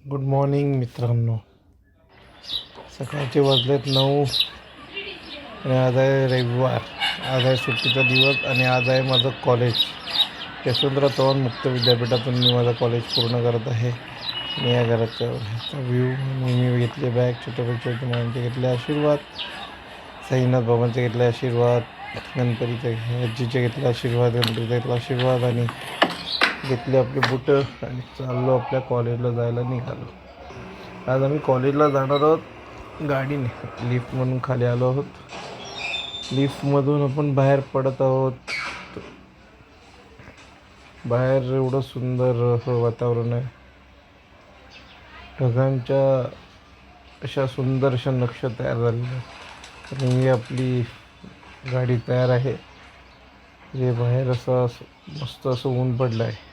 Good morning मित्रांनो. सकाळचे वाजलेत 9 आणि आज आहे रविवार. आज आहे सुट्टीचा दिवस आणि आज आहे माझं कॉलेज. यशवंतराव चव्हाण मुक्त विद्यापीठातून मी माझं कॉलेज पूर्ण करत आहे. मी या घराचा व्ह्यू मी घेतले बॅग. छोटे मुलांचे घेतले आशीर्वाद, साईनाथ बाबांचे घेतले आशीर्वाद, गणपतीचे आजीचे घेतले आशीर्वाद, गणपतीचा घेतला आशीर्वाद आणि घेतले आपले बुटं आणि चाललो आपल्या कॉलेजला जायला निघालो. आज आम्ही कॉलेजला जाणार आहोत गाडीने. लिफ्टमधून खाली आलो आहोत. लिफ्टमधून आपण बाहेर पडत आहोत. बाहेर एवढं सुंदर असं वातावरण आहे. ढगांच्या अशा सुंदर अशा नक्ष तयार झालेल्या आहेत आणि आपली गाडी तयार आहे. जे बाहेर असं मस्त असं ऊन पडलं आहे.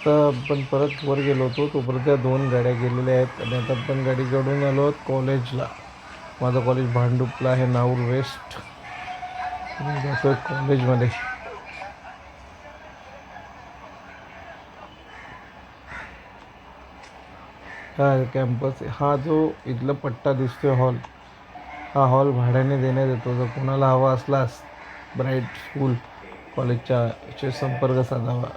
आता आपण परत वर गेलो होतो तोपर्यंत त्या 2 गाड्या गेलेल्या आहेत आणि आता आपण गाडी काढून आलो आहोत कॉलेजला. माझं कॉलेज भांडुपला आहे, नाऊर वेस्ट. मी जातो कॉलेजमध्ये. हा कॅम्पस. हा जो इथला पट्टा दिसतोय हॉल, हा हॉल भाड्याने देण्यात येतो. जर कोणाला हवा असलास ब्राईट स्कूल कॉलेजच्या संपर्क साधावा.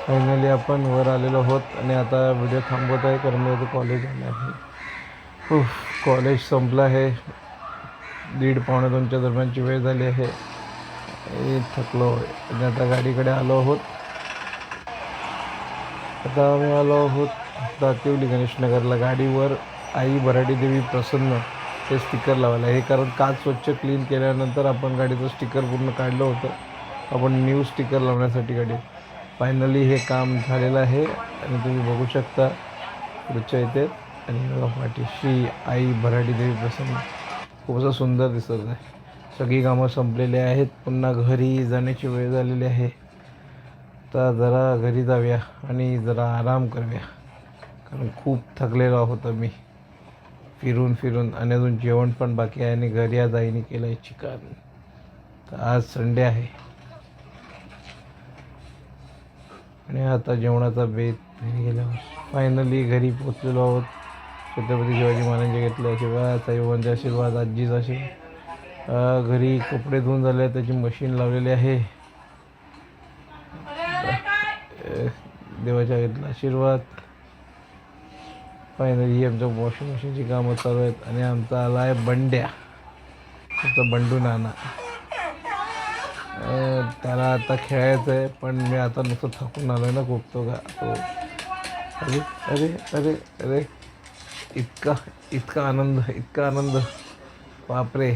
फायनली आपण वर आलेलो आहोत आणि आता व्हिडिओ थांबवत आहे कारण माझं कॉलेज आलं आहे. कॉलेज संपलं आहे. 1:30-2:45च्या दरम्यानची वेळ झाली आहे. थकलो आणि आता गाडीकडे आलो आहोत. आता आम्ही आलो आहोत दातिवली गणेशनगरला. गाडीवर आई भराडी देवी प्रसन्न हे स्टिकर लावायला. हे कारण काच स्वच्छ क्लीन केल्यानंतर आपण गाडीचं स्टिकर पूर्ण काढलं होतं. आपण न्यू स्टिकर लावण्यासाठी गाडी. फायनली हे काम झालेलं आहे आणि तुम्ही बघू शकता पुढच्या इथे. आणि पाठीशी आई भराडी देवी प्रसन्न खूप असं सुंदर दिसत आहे. सगळी कामं संपलेली आहेत. पुन्हा घरी जाण्याची वेळ झालेली आहे. तर जरा घरी जाऊया आणि जरा आराम करूया कारण खूप थकलेलो आहोत आम्ही फिरून आणि अजून जेवण पण बाकी आहे आणि घरी आज आईने केलं आहे चिकन. तर आज संडे आहे आणि आता जेवणाचा बेत घरी गेल्यावर. फायनली घरी पोचलेलो आहोत. छत्रपती शिवाजी महाराजांचे घेतले आशीर्वाद, साईबाबांचे आशीर्वाद, आजीचा आशीर्वाद. घरी कपडे धुवून झाले, त्याची मशीन लावलेली आहे. देवाच्या घेतला आशीर्वाद. फायनली आमच्या वॉशिंग मशीनची कामं चालू आहेत आणि आमचा आला आहे बंड्या, आमचा बंडू नाना. त्याला आता खेळायचं आहे पण मी आता नुसतं थकून आलो आहे ना खूप. तो का तो अरे अरे अरे अरे इतका आनंद बापरे,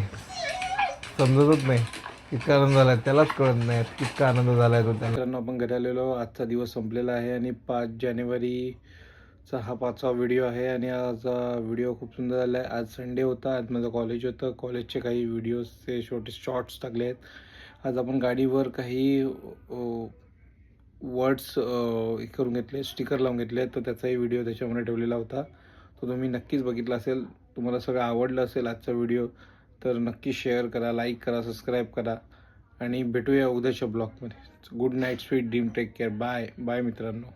समजतच नाही इतका आनंद झाला आहे. त्यालाच कळत नाही इतका आनंद झाला आहे तो त्याला. आपण घरी आलेलो. आजचा दिवस संपलेला आहे आणि 5 जानेवारीचा हा 5वा व्हिडिओ आहे आणि आज व्हिडिओ खूप सुंदर झाला आहे. आज संडे होता. आज माझं कॉलेज होतं. कॉलेजचे काही व्हिडिओजचे छोटे शॉर्ट्स टाकले आहेत. आज आपण गाडीवर काही वर्ड्स करून घेतले, स्टिकर लावून घेतले तर त्याचाही व्हिडिओ त्याच्यामध्ये ठेवलेला होता. तो तुम्ही नक्कीच बघितला असेल. तुम्हाला सगळं आवडलं असेल आजचा व्हिडिओ तर नक्की शेअर करा, लाईक करा, सबस्क्राईब करा आणि भेटूया उद्याच्या ब्लॉगमध्ये. Good night, sweet dream, take care. Bye bye मित्रांनो.